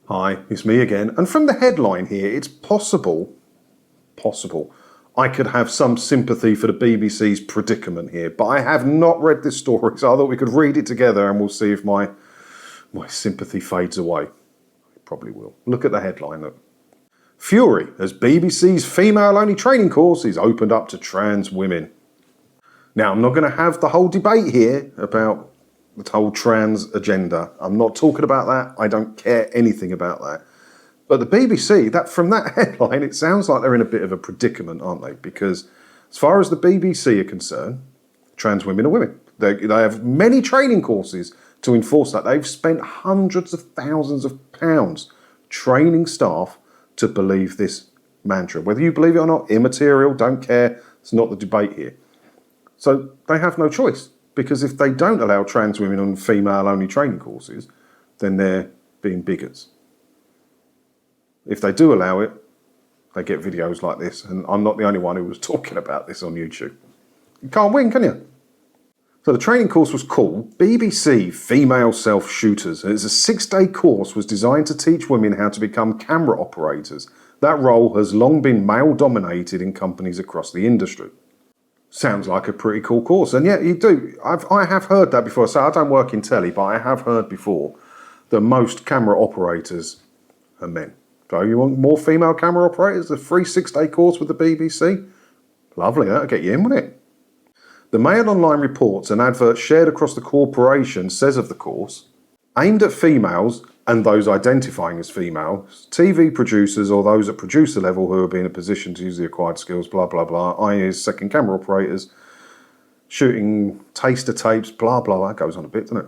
Hi, it's me again. And from the headline here, it's possible, I could have some sympathy for the BBC's predicament here, but I have not read this story, so I thought we could read it together and we'll see if my sympathy fades away. It probably will. Look at the headline. Look. Fury as BBC's female-only training course is opened up to trans women. Now, I'm not going to have the whole debate here about the whole trans agenda. I'm not talking about that. I don't care anything about that. But the BBC, from that headline, it sounds like they're in a bit of a predicament, aren't they? Because as far as the BBC are concerned, trans women are women. They have many training courses to enforce that. They've spent hundreds of thousands of pounds training staff to believe this mantra. Whether you believe it or not, immaterial, don't care. It's not the debate here. So they have no choice. Because if they don't allow trans women on female-only training courses, then they're being bigots. If they do allow it, they get videos like this, and I'm not the only one who was talking about this on YouTube. You can't win, can you? So the training course was called BBC Female Self-Shooters. It's a 6-day course was designed to teach women how to become camera operators. That role has long been male-dominated in companies across the industry. Sounds like a pretty cool course, and yeah, you do. I have heard that before. So I don't work in telly, but I have heard before that most camera operators are men. So you want more female camera operators? A free 6-day course with the BBC? Lovely, that'll get you in, won't it? The Mail Online reports an advert shared across the corporation says of the course, aimed at females and those identifying as females, TV producers or those at producer level who will be in a position to use the acquired skills, blah, blah, blah, i.e. second camera operators, shooting taster tapes, blah, blah, that goes on a bit, doesn't it?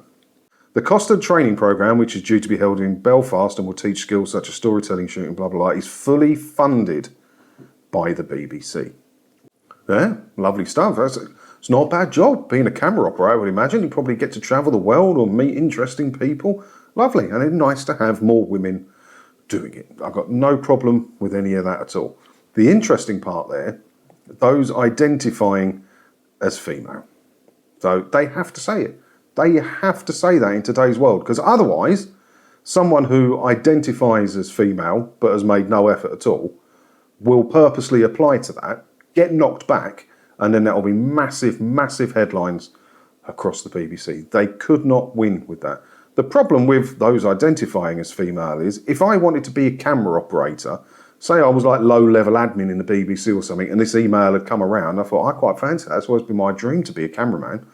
The cost of the training programme, which is due to be held in Belfast and will teach skills such as storytelling, shooting, blah, blah, blah, is fully funded by the BBC. Yeah, lovely stuff. It's not a bad job being a camera operator, I would imagine. You probably get to travel the world or meet interesting people. Lovely, and it's nice to have more women doing it. I've got no problem with any of that at all. The interesting part there, those identifying as female. So they have to say it. They have to say that in today's world, because otherwise, someone who identifies as female but has made no effort at all will purposely apply to that, get knocked back, and then that'll be massive, massive headlines across the BBC. They could not win with that. The problem with those identifying as female is, if I wanted to be a camera operator, say I was like low-level admin in the BBC or something, and this email had come around, I thought, I quite fancy that. It's always been my dream to be a cameraman.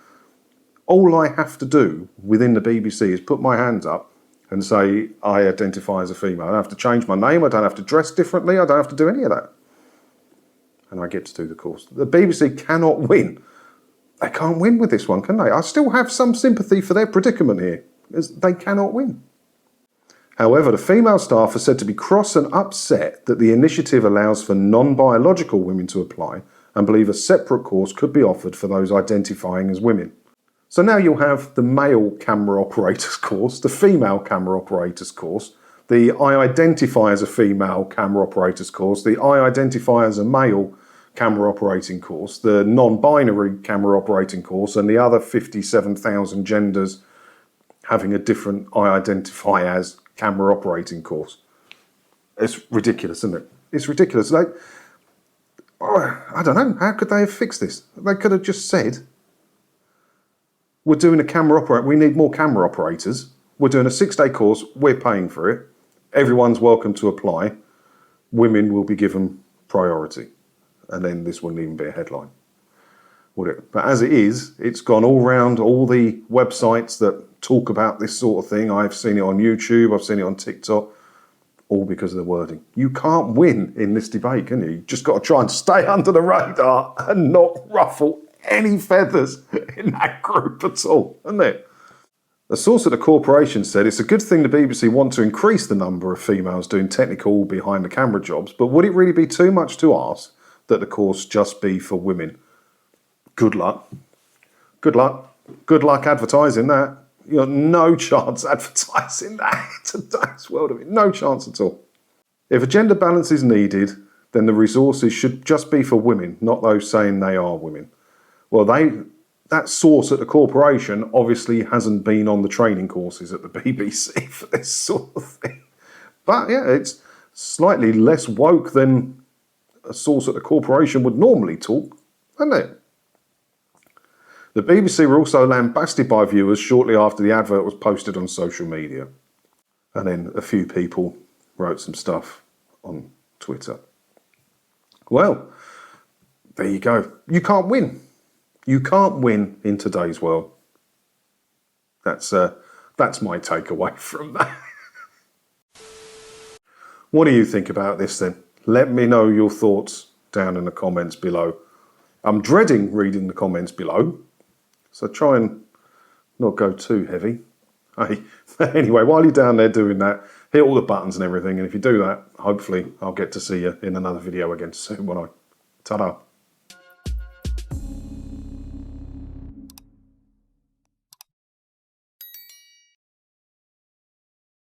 All I have to do within the BBC is put my hands up and say, I identify as a female. I don't have to change my name. I don't have to dress differently. I don't have to do any of that. And I get to do the course. The BBC cannot win. They can't win with this one, can they? I still have some sympathy for their predicament here, as they cannot win. However, the female staff are said to be cross and upset that the initiative allows for non-biological women to apply and believe a separate course could be offered for those identifying as women. So now you'll have the male camera operators course, the female camera operators course, the I identify as a female camera operators course, the I identify as a male camera operating course, the non-binary camera operating course, and the other 57,000 genders having a different I identify as camera operating course. It's ridiculous, isn't it? It's ridiculous. I don't know. How could they have fixed this? They could have just said, we're doing a camera operator. We need more camera operators. We're doing a 6-day course. We're paying for it. Everyone's welcome to apply. Women will be given priority. And then this wouldn't even be a headline, would it? But as it is, it's gone all round all the websites that talk about this sort of thing. I've seen it on YouTube. I've seen it on TikTok. All because of the wording. You can't win in this debate, can you? You've just got to try and stay under the radar and not ruffle any feathers in that group at all, isn't it? A source at the corporation said it's a good thing the BBC want to increase the number of females doing technical behind the camera jobs, but would it really be too much to ask that the course just be for women? Good luck. Good luck. Good luck advertising that. You got no chance advertising that in today's world of it. No chance at all. If a gender balance is needed, then the resources should just be for women, not those saying they are women. Well, that source at the corporation obviously hasn't been on the training courses at the BBC for this sort of thing. But yeah, it's slightly less woke than a source at the corporation would normally talk, isn't it? The BBC were also lambasted by viewers shortly after the advert was posted on social media. And then a few people wrote some stuff on Twitter. Well, there you go. You can't win. You can't win in today's world. That's my takeaway from that. What do you think about this then? Let me know your thoughts down in the comments below. I'm dreading reading the comments below, so try and not go too heavy. Hey, anyway, while you're down there doing that, hit all the buttons and everything, and if you do that, hopefully I'll get to see you in another video again soon, won't I? Ta-da.